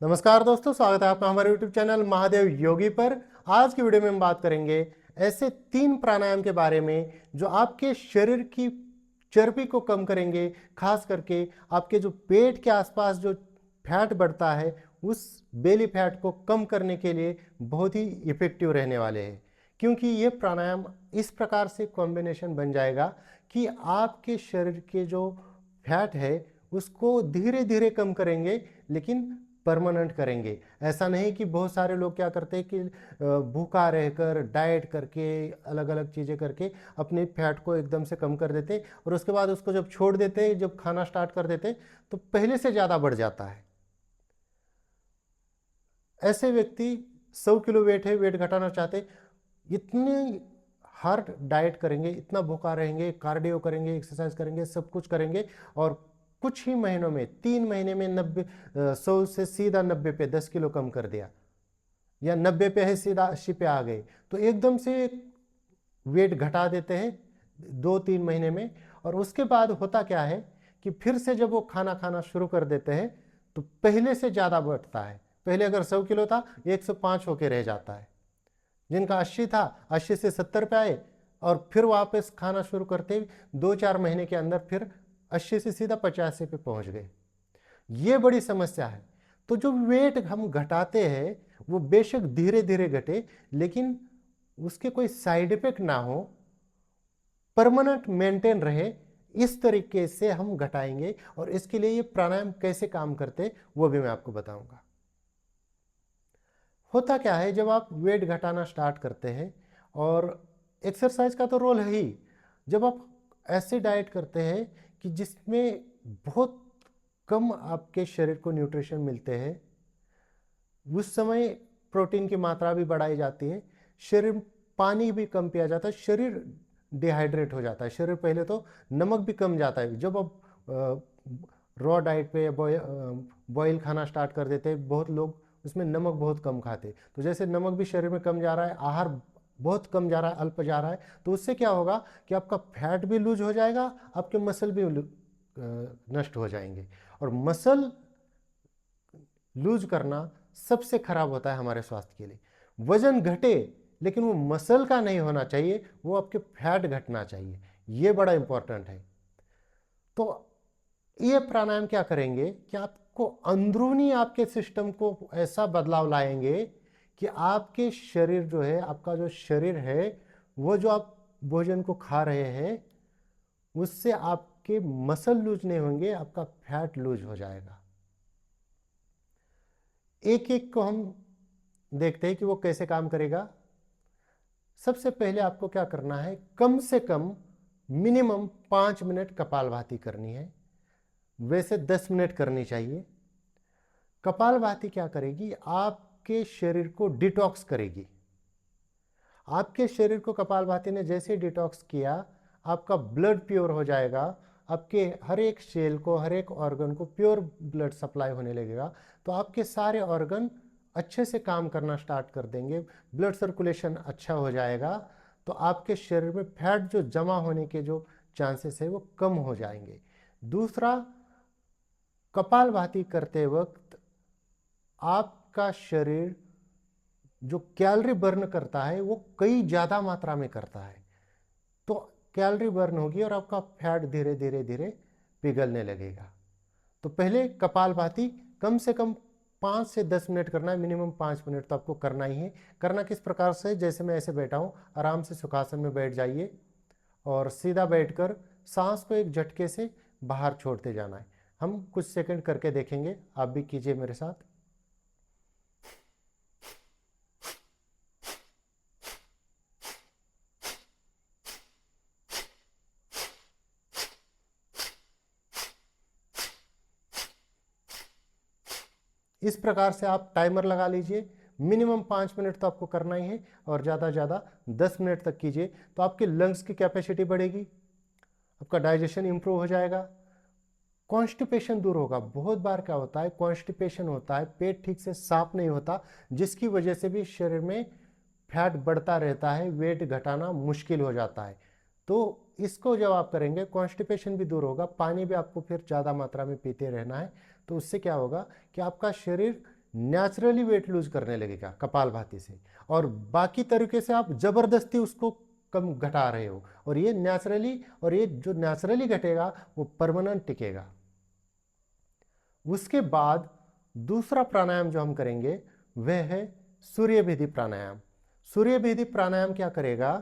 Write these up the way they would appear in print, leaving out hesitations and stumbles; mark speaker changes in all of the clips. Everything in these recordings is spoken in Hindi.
Speaker 1: नमस्कार दोस्तों, स्वागत है आपका हमारे YouTube चैनल महादेव योगी पर। आज की वीडियो में हम बात करेंगे ऐसे 3 प्राणायाम के बारे में जो आपके शरीर की चर्बी को कम करेंगे। खास करके आपके जो पेट के आसपास जो फैट बढ़ता है उस बेली फैट को कम करने के लिए बहुत ही इफेक्टिव रहने वाले हैं। क्योंकि ये प्राणायाम इस प्रकार से कॉम्बिनेशन बन जाएगा कि आपके शरीर के जो फैट है उसको धीरे धीरे कम करेंगे, लेकिन परमानेंट करेंगे। ऐसा नहीं कि बहुत सारे लोग क्या करते हैं कि भूखा रहकर डाइट करके अलग अलग चीज़ें करके अपने फैट को एकदम से कम कर देते और उसके बाद उसको जब छोड़ देते, जब खाना स्टार्ट कर देते तो पहले से ज़्यादा बढ़ जाता है। ऐसे व्यक्ति 100 किलो वेट है, वेट घटाना चाहते, इतने हार्ड डाइट करेंगे, इतना भूखा रहेंगे, कार्डियो करेंगे, एक्सरसाइज करेंगे, सब कुछ करेंगे और कुछ ही महीनों में 3 महीने में 100 से सीधा 90 पे 10 किलो कम कर दिया, या 90 पे है सीधा 80 पे आ गए, तो एकदम से वेट घटा देते हैं 2-3 महीने में। और उसके बाद होता क्या है कि फिर से जब वो खाना खाना शुरू कर देते हैं तो पहले से ज़्यादा बढ़ता है। पहले अगर 100 किलो था 105 होके रह जाता है। जिनका 80 था 80 से 70 पे आए और फिर वापस खाना शुरू करते 2-4 महीने के अंदर फिर 80 से सीधा 85 पे पहुंच गए। ये बड़ी समस्या है। तो जो वेट हम घटाते हैं वो बेशक धीरे धीरे घटे, लेकिन उसके कोई साइड इफेक्ट ना हो, परमानेंट मेंटेन रहे, इस तरीके से हम घटाएंगे। और इसके लिए ये प्राणायाम कैसे काम करते वो भी मैं आपको बताऊंगा। होता क्या है, जब आप वेट घटाना स्टार्ट करते हैं, और एक्सरसाइज का तो रोल है ही, जब आप ऐसे डाइट करते हैं कि जिसमें बहुत कम आपके शरीर को न्यूट्रिशन मिलते हैं, उस समय प्रोटीन की मात्रा भी बढ़ाई जाती है, शरीर पानी भी कम पिया जाता है, शरीर डिहाइड्रेट हो जाता है। शरीर पहले तो नमक भी कम जाता है। जब आप रॉ डाइट पे बॉयल खाना स्टार्ट कर देते हैं, बहुत लोग उसमें नमक बहुत कम खाते, तो जैसे नमक भी शरीर में कम जा रहा है, आहार बहुत कम जा रहा है, अल्प जा रहा है, तो उससे क्या होगा कि आपका फैट भी लूज हो जाएगा, आपके मसल भी नष्ट हो जाएंगे। और मसल लूज करना सबसे खराब होता है हमारे स्वास्थ्य के लिए। वजन घटे लेकिन वो मसल का नहीं होना चाहिए, वो आपके फैट घटना चाहिए। ये बड़ा इंपॉर्टेंट है। तो ये प्राणायाम क्या करेंगे कि आपको अंदरूनी आपके सिस्टम को ऐसा बदलाव लाएंगे कि आपके शरीर जो है, आपका जो शरीर है, वो जो आप भोजन को खा रहे हैं उससे आपके मसल लूज नहीं होंगे, आपका फैट लूज हो जाएगा। एक एक को हम देखते हैं कि वो कैसे काम करेगा। सबसे पहले आपको क्या करना है, कम से कम मिनिमम 5 मिनट कपालभाति करनी है। वैसे 10 मिनट करनी चाहिए। कपालभाति क्या करेगी, आपके शरीर को डिटॉक्स करेगी। आपके शरीर को कपालभाति ने जैसे डिटॉक्स किया, आपका ब्लड प्योर हो जाएगा, आपके हर एक सेल को, हर एक ऑर्गन को प्योर ब्लड सप्लाई होने लगेगा, तो आपके सारे ऑर्गन अच्छे से काम करना स्टार्ट कर देंगे, ब्लड सर्कुलेशन अच्छा हो जाएगा, तो आपके शरीर में फैट जो जमा होने के जो चांसेस है वो कम हो जाएंगे। दूसरा, कपालभाति करते वक्त आपका शरीर जो कैलोरी बर्न करता है वो कई ज़्यादा मात्रा में करता है, तो कैलोरी बर्न होगी और आपका फैट धीरे धीरे धीरे पिघलने लगेगा। तो पहले कपालभाति कम से कम 5 से 10 मिनट करना है, मिनिमम 5 मिनट तो आपको करना ही है। करना किस प्रकार से, जैसे मैं ऐसे बैठा हूँ, आराम से सुखासन में बैठ जाइए और सीधा बैठकर सांस को एक झटके से बाहर छोड़ते जाना है। हम कुछ सेकंड करके देखेंगे, आप भी कीजिए मेरे साथ। इस प्रकार से आप टाइमर लगा लीजिए। मिनिमम 5 मिनट तो आपको करना ही है और ज़्यादा ज़्यादा 10 मिनट तक कीजिए, तो आपके लंग्स की कैपेसिटी बढ़ेगी, आपका डाइजेशन इंप्रूव हो जाएगा, कॉन्स्टिपेशन दूर होगा। बहुत बार क्या होता है, कॉन्स्टिपेशन होता है, पेट ठीक से साफ नहीं होता, जिसकी वजह से भी शरीर में फैट बढ़ता रहता है, वेट घटाना मुश्किल हो जाता है। तो इसको जब आप करेंगे, कॉन्स्टिपेशन भी दूर होगा, पानी भी आपको फिर ज़्यादा मात्रा में पीते रहना है, तो उससे क्या होगा कि आपका शरीर नेचुरली वेट लूज करने लगेगा कपालभाति से, और बाकी तरीके से आप जबरदस्ती उसको कम घटा रहे हो, और ये नेचुरली, और ये जो नेचुरली घटेगा वो परमानेंट टिकेगा। उसके बाद दूसरा प्राणायाम जो हम करेंगे वह है सूर्यभेदी प्राणायाम। सूर्यभेदी प्राणायाम क्या करेगा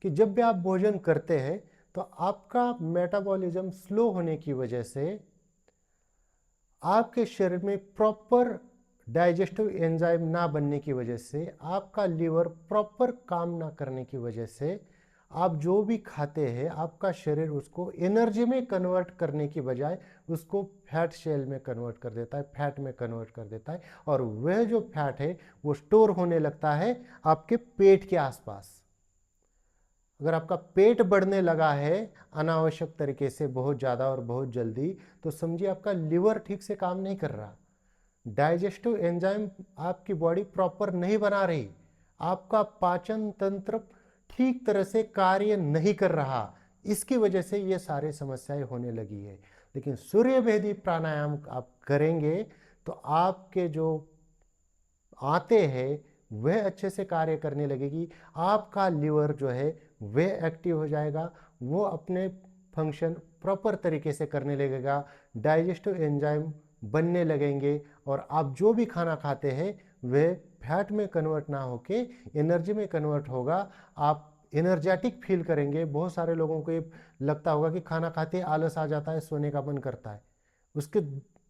Speaker 1: कि जब भी आप भोजन करते हैं तो आपका मेटाबॉलिज्म स्लो होने की वजह से, आपके शरीर में प्रॉपर डाइजेस्टिव एंजाइम ना बनने की वजह से, आपका लीवर प्रॉपर काम ना करने की वजह से, आप जो भी खाते हैं आपका शरीर उसको एनर्जी में कन्वर्ट करने की बजाय उसको फैट सेल में कन्वर्ट कर देता है, फैट में कन्वर्ट कर देता है, और वह जो फैट है वो स्टोर होने लगता है आपके पेट के आसपास। अगर आपका पेट बढ़ने लगा है अनावश्यक तरीके से बहुत ज़्यादा और बहुत जल्दी, तो समझिए आपका लिवर ठीक से काम नहीं कर रहा, डाइजेस्टिव एंजाइम आपकी बॉडी प्रॉपर नहीं बना रही, आपका पाचन तंत्र ठीक तरह से कार्य नहीं कर रहा, इसकी वजह से ये सारी समस्याएं होने लगी है। लेकिन सूर्यभेदी प्राणायाम आप करेंगे तो आपके जो आते हैं वह अच्छे से कार्य करने लगेगी, आपका लीवर जो है वह एक्टिव हो जाएगा, वो अपने फंक्शन प्रॉपर तरीके से करने लगेगा, डाइजेस्टिव एंजाइम बनने लगेंगे, और आप जो भी खाना खाते हैं वह फैट में कन्वर्ट ना होके एनर्जी में कन्वर्ट होगा, आप एनर्जेटिक फील करेंगे। बहुत सारे लोगों को ये लगता होगा कि खाना खाते आलस आ जाता है, सोने का मन करता है, उसके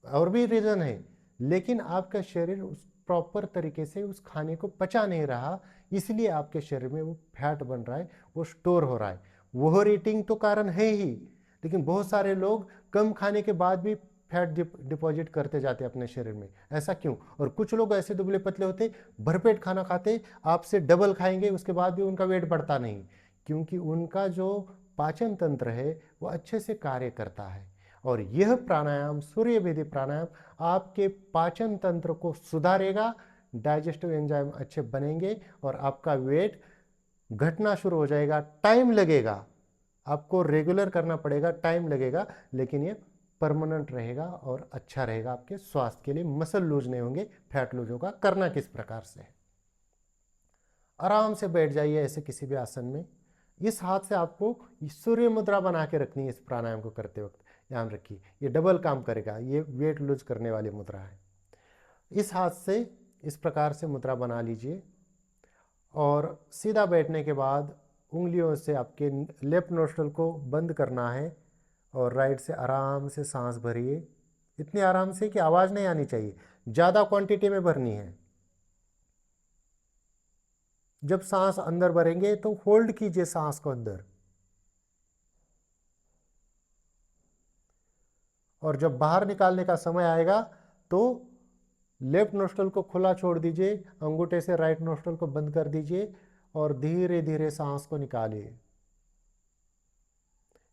Speaker 1: और भी रीज़न है, लेकिन आपका शरीर उस प्रॉपर तरीके से उस खाने को पचा नहीं रहा, इसलिए आपके शरीर में वो फैट बन रहा है, वो स्टोर हो रहा है। ओवर ईटिंग तो कारण है ही, लेकिन बहुत सारे लोग कम खाने के बाद भी फैट डिपॉजिट करते जाते अपने शरीर में, ऐसा क्यों? और कुछ लोग ऐसे दुबले पतले होते, भरपेट खाना खाते, आपसे डबल खाएंगे, उसके बाद भी उनका वेट बढ़ता नहीं, क्योंकि उनका जो पाचन तंत्र है वो अच्छे से कार्य करता है। और यह प्राणायाम, सूर्यभेदी प्राणायाम, आपके पाचन तंत्र को सुधारेगा, डाइजेस्टिव एंजाइम अच्छे बनेंगे और आपका वेट घटना शुरू हो जाएगा। टाइम लगेगा, आपको रेगुलर करना पड़ेगा, टाइम लगेगा, लेकिन ये परमानेंट रहेगा और अच्छा रहेगा आपके स्वास्थ्य के लिए। मसल लूज नहीं होंगे। फैट लूज होगा। करना किस प्रकार से है? आराम से बैठ जाइए ऐसे किसी भी आसन में। इस हाथ से आपको सूर्य मुद्रा बना के रखनी है इस प्राणायाम को करते वक्त, ध्यान रखिए, ये डबल काम करेगा, ये वेट लूज करने वाली मुद्रा है। इस हाथ से इस प्रकार से मुद्रा बना लीजिए और सीधा बैठने के बाद उंगलियों से आपके लेफ्ट नोस्ट्रल को बंद करना है और राइट से आराम से सांस भरिए, इतनी आराम से कि आवाज़ नहीं आनी चाहिए, ज़्यादा क्वांटिटी में भरनी है। जब सांस अंदर भरेंगे तो होल्ड कीजिए सांस को अंदर, और जब बाहर निकालने का समय आएगा तो लेफ्ट नोस्ट्रल को खुला छोड़ दीजिए, अंगूठे से राइट नोस्ट्रल को बंद कर दीजिए और धीरे धीरे सांस को निकालिए।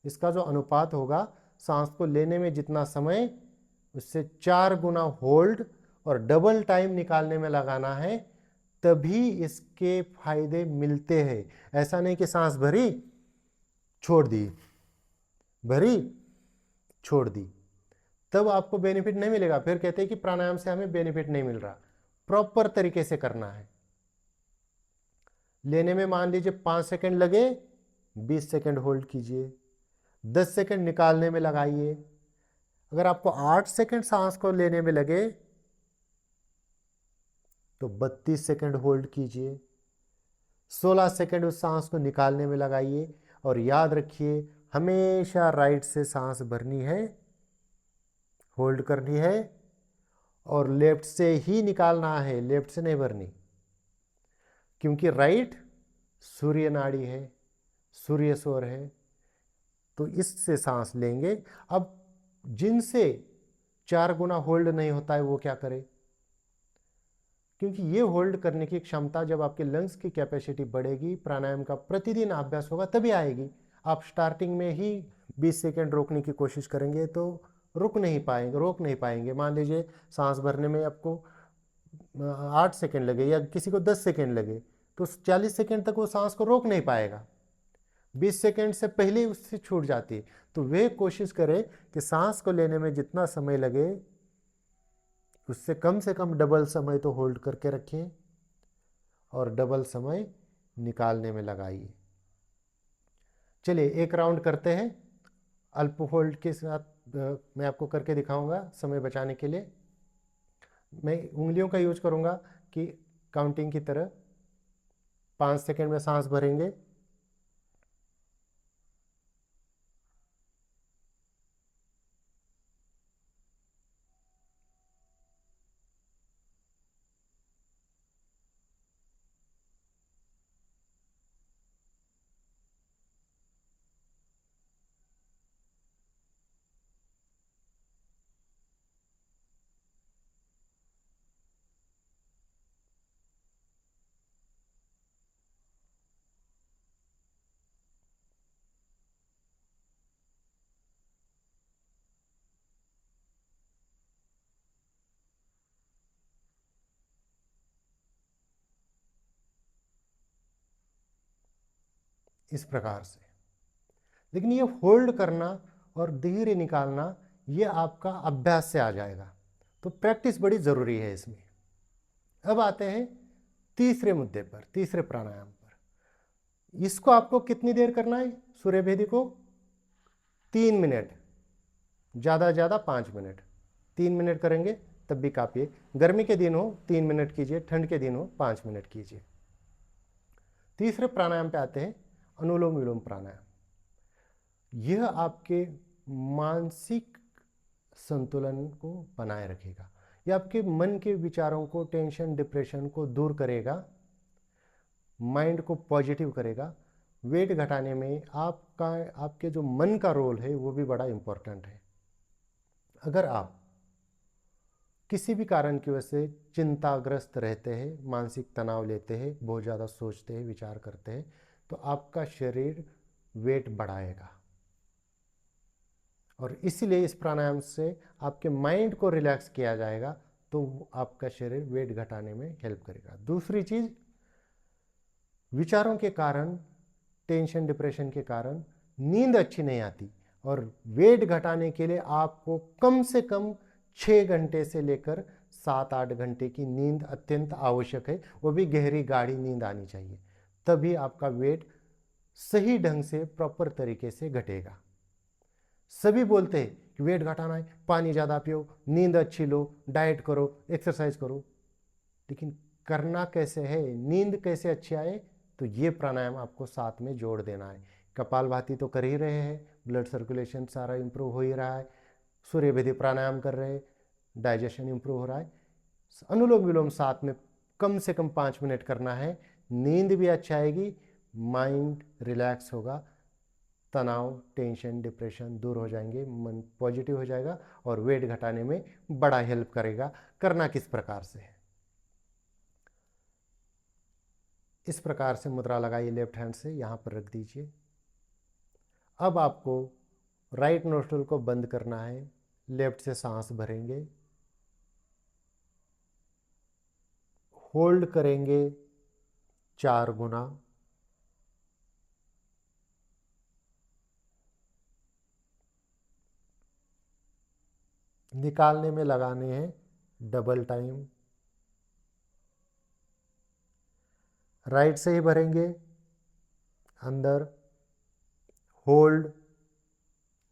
Speaker 1: इसका जो अनुपात होगा, सांस को लेने में जितना समय, उससे 4 गुना होल्ड और डबल टाइम निकालने में लगाना है, तभी इसके फायदे मिलते हैं। ऐसा नहीं कि सांस भरी छोड़ दी, भरी छोड़ दी, तब आपको बेनिफिट नहीं मिलेगा। फिर कहते हैं कि प्राणायाम से हमें बेनिफिट नहीं मिल रहा। प्रॉपर तरीके से करना है। लेने में मान लीजिए 5 सेकंड लगे, 20 सेकंड होल्ड कीजिए, 10 सेकंड निकालने में लगाइए। अगर आपको 8 सेकंड सांस को लेने में लगे तो 32 सेकंड होल्ड कीजिए, 16 सेकंड उस सांस को निकालने में लगाइए। और याद रखिए, हमेशा राइट से सांस भरनी है, होल्ड करनी है, और लेफ्ट से ही निकालना है, लेफ्ट से नहीं भरनी, क्योंकि राइट सूर्य नाड़ी है, सूर्य स्वर है, तो इससे सांस लेंगे। अब जिनसे 4 गुना होल्ड नहीं होता है वो क्या करे? क्योंकि ये होल्ड करने की क्षमता जब आपके लंग्स की कैपेसिटी बढ़ेगी, प्राणायाम का प्रतिदिन अभ्यास होगा, तभी आएगी। आप स्टार्टिंग में ही 20 सेकंड रोकने की कोशिश करेंगे तो रोक नहीं पाएंगे। मान लीजिए सांस भरने में आपको 8 सेकंड लगे या किसी को 10 सेकंड लगे, तो 40 सेकंड तक वो सांस को रोक नहीं पाएगा, 20 सेकंड से पहले ही उससे छूट जाती है। तो वे कोशिश करें कि सांस को लेने में जितना समय लगे उससे कम डबल समय तो होल्ड करके रखिए और डबल समय निकालने में लगाइए। चलिए एक राउंड करते हैं अल्प होल्ड के साथ। मैं आपको करके दिखाऊंगा समय बचाने के लिए। मैं उंगलियों का यूज करूंगा कि काउंटिंग की तरह 5 सेकंड में सांस भरेंगे, इस प्रकार से। लेकिन ये होल्ड करना और धीरे निकालना ये आपका अभ्यास से आ जाएगा, तो प्रैक्टिस बड़ी ज़रूरी है इसमें। अब आते हैं तीसरे मुद्दे पर, तीसरे प्राणायाम पर। इसको आपको कितनी देर करना है? सूर्यभेदी को 3 मिनट, ज़्यादा ज़्यादा 5 मिनट। 3 मिनट करेंगे तब भी काफ़ी है। गर्मी के दिन हो 3 मिनट कीजिए, ठंड के दिन हो 5 मिनट कीजिए। तीसरे प्राणायाम पे आते हैं, अनुलोम विलोम प्राणायाम। यह आपके मानसिक संतुलन को बनाए रखेगा। यह आपके मन के विचारों को, टेंशन डिप्रेशन को दूर करेगा, माइंड को पॉजिटिव करेगा। वेट घटाने में आपके जो मन का रोल है वो भी बड़ा इंपॉर्टेंट है। अगर आप किसी भी कारण की वजह से चिंताग्रस्त रहते हैं, मानसिक तनाव लेते हैं, बहुत ज़्यादा सोचते हैं, विचार करते हैं, तो आपका शरीर वेट बढ़ाएगा। और इसीलिए इस प्राणायाम से आपके माइंड को रिलैक्स किया जाएगा, तो आपका शरीर वेट घटाने में हेल्प करेगा। दूसरी चीज़, विचारों के कारण, टेंशन डिप्रेशन के कारण नींद अच्छी नहीं आती, और वेट घटाने के लिए आपको कम से कम 6 घंटे से लेकर 7-8 घंटे की नींद अत्यंत आवश्यक है। वो भी गहरी गाढ़ी नींद आनी चाहिए, तभी आपका वेट सही ढंग से प्रॉपर तरीके से घटेगा। सभी बोलते हैं कि वेट घटाना है, पानी ज़्यादा पियो, नींद अच्छी लो, डाइट करो, एक्सरसाइज करो, लेकिन करना कैसे है, नींद कैसे अच्छी आए, तो ये प्राणायाम आपको साथ में जोड़ देना है। कपालभाति तो कर ही रहे हैं, ब्लड सर्कुलेशन सारा इंप्रूव हो ही रहा है। सूर्यभेदी प्राणायाम कर रहे हैं, डाइजेशन इंप्रूव हो रहा है। अनुलोम विलोम साथ में कम से कम 5 मिनट करना है। नींद भी अच्छा आएगी, माइंड रिलैक्स होगा, तनाव, टेंशन, डिप्रेशन दूर हो जाएंगे, मन पॉजिटिव हो जाएगा और वेट घटाने में बड़ा हेल्प करेगा। करना किस प्रकार से है? इस प्रकार से मुद्रा लगाइए, लेफ्ट हैंड से यहाँ पर रख दीजिए। अब आपको राइट नोस्ट्रल को बंद करना है, लेफ्ट से सांस भरेंगे, होल्ड करेंगे 4 गुना, निकालने में लगाने हैं डबल टाइम। राइट से ही भरेंगे, अंदर होल्ड,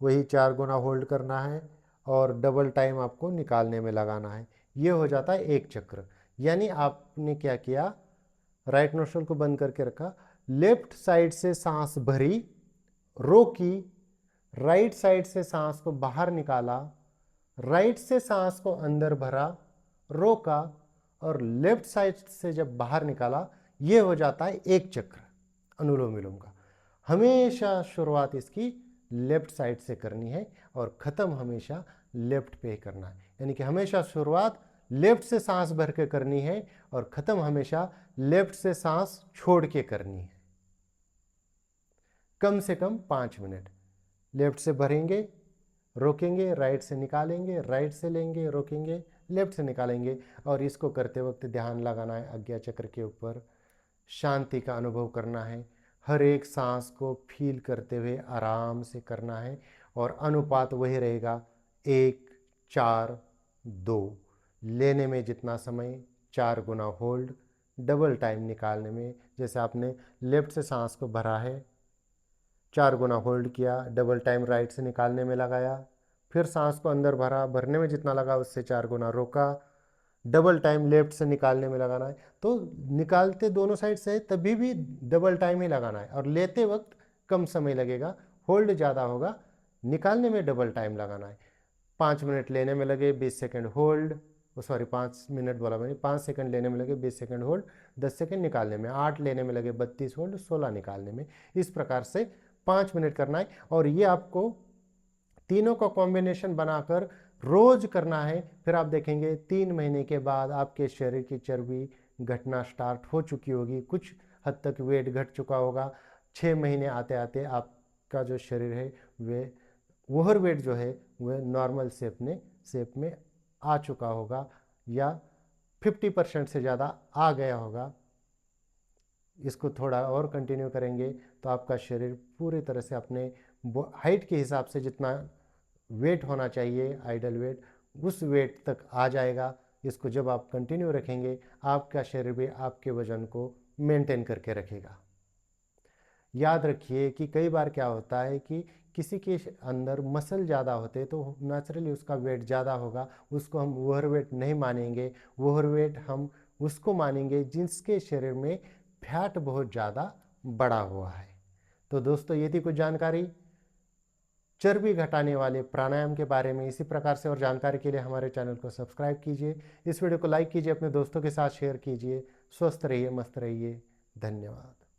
Speaker 1: वही 4 गुना होल्ड करना है और डबल टाइम आपको निकालने में लगाना है। ये हो जाता है एक चक्र। यानी आपने क्या किया, राइट नोस्ट्रल को बंद करके रखा, लेफ्ट साइड से सांस भरी, रोकी, राइट साइड से सांस को बाहर निकाला, राइट से सांस को अंदर भरा, रोका, और लेफ्ट साइड से जब बाहर निकाला, ये हो जाता है एक चक्र अनुलोम विलोम का। हमेशा शुरुआत इसकी लेफ्ट साइड से करनी है और ख़त्म हमेशा लेफ्ट पे करना है। यानी कि हमेशा शुरुआत लेफ्ट से सांस भर के करनी है और ख़त्म हमेशा लेफ्ट से सांस छोड़ के करनी है। कम से कम 5 मिनट। लेफ्ट से भरेंगे, रोकेंगे, राइट से निकालेंगे, राइट से लेंगे, रोकेंगे, लेफ्ट से निकालेंगे। और इसको करते वक्त ध्यान लगाना है आज्ञा चक्र के ऊपर, शांति का अनुभव करना है, हर एक सांस को फील करते हुए आराम से करना है। और अनुपात वही रहेगा 1, 4, 2। लेने में जितना समय 4 गुना होल्ड, डबल टाइम निकालने में, जैसे आपने लेफ्ट से सांस को भरा है, 4 गुना होल्ड किया, डबल टाइम राइट से निकालने में लगाया, फिर सांस को अंदर भरा, भरने में जितना लगा उससे 4 गुना रोका, डबल टाइम लेफ्ट से निकालने में लगाना है। तो निकालते दोनों साइड से तभी भी डबल टाइम ही लगाना है, और लेते वक्त कम समय लगेगा, होल्ड ज़्यादा होगा, निकालने में डबल टाइम लगाना है। 5 मिनट लेने में लगे, 20 सेकेंड होल्ड, सॉरी 5 मिनट बोला मैंने, 5 सेकंड लेने में लगे, 20 सेकंड होल्ड, 10 सेकंड निकालने में, 8 लेने में लगे, 32 होल्ड, 16 निकालने में। इस प्रकार से 5 मिनट करना है, और ये आपको तीनों का कॉम्बिनेशन बनाकर रोज करना है। फिर आप देखेंगे 3 महीने के बाद आपके शरीर की चर्बी घटना स्टार्ट हो चुकी होगी, कुछ हद तक वेट घट चुका होगा। 6 महीने आते आते आपका जो शरीर है वे ओवर वेट जो है वह नॉर्मल शेप में आ चुका होगा, या 50% से ज़्यादा आ गया होगा। इसको थोड़ा और कंटिन्यू करेंगे तो आपका शरीर पूरी तरह से अपने हाइट के हिसाब से जितना वेट होना चाहिए, आइडल वेट, उस वेट तक आ जाएगा। इसको जब आप कंटिन्यू रखेंगे, आपका शरीर भी आपके वजन को मेंटेन करके रखेगा। याद रखिए कि कई बार क्या होता है कि किसी के अंदर मसल ज़्यादा होते तो नेचुरली उसका वेट ज़्यादा होगा, उसको हम ओवरवेट नहीं मानेंगे। ओवरवेट हम उसको मानेंगे जिसके शरीर में फैट बहुत ज़्यादा बढ़ा हुआ है। तो दोस्तों, ये थी कुछ जानकारी चर्बी घटाने वाले प्राणायाम के बारे में। इसी प्रकार से और जानकारी के लिए हमारे चैनल को सब्सक्राइब कीजिए, इस वीडियो को लाइक कीजिए, अपने दोस्तों के साथ शेयर कीजिए। स्वस्थ रहिए, मस्त रहिए। धन्यवाद।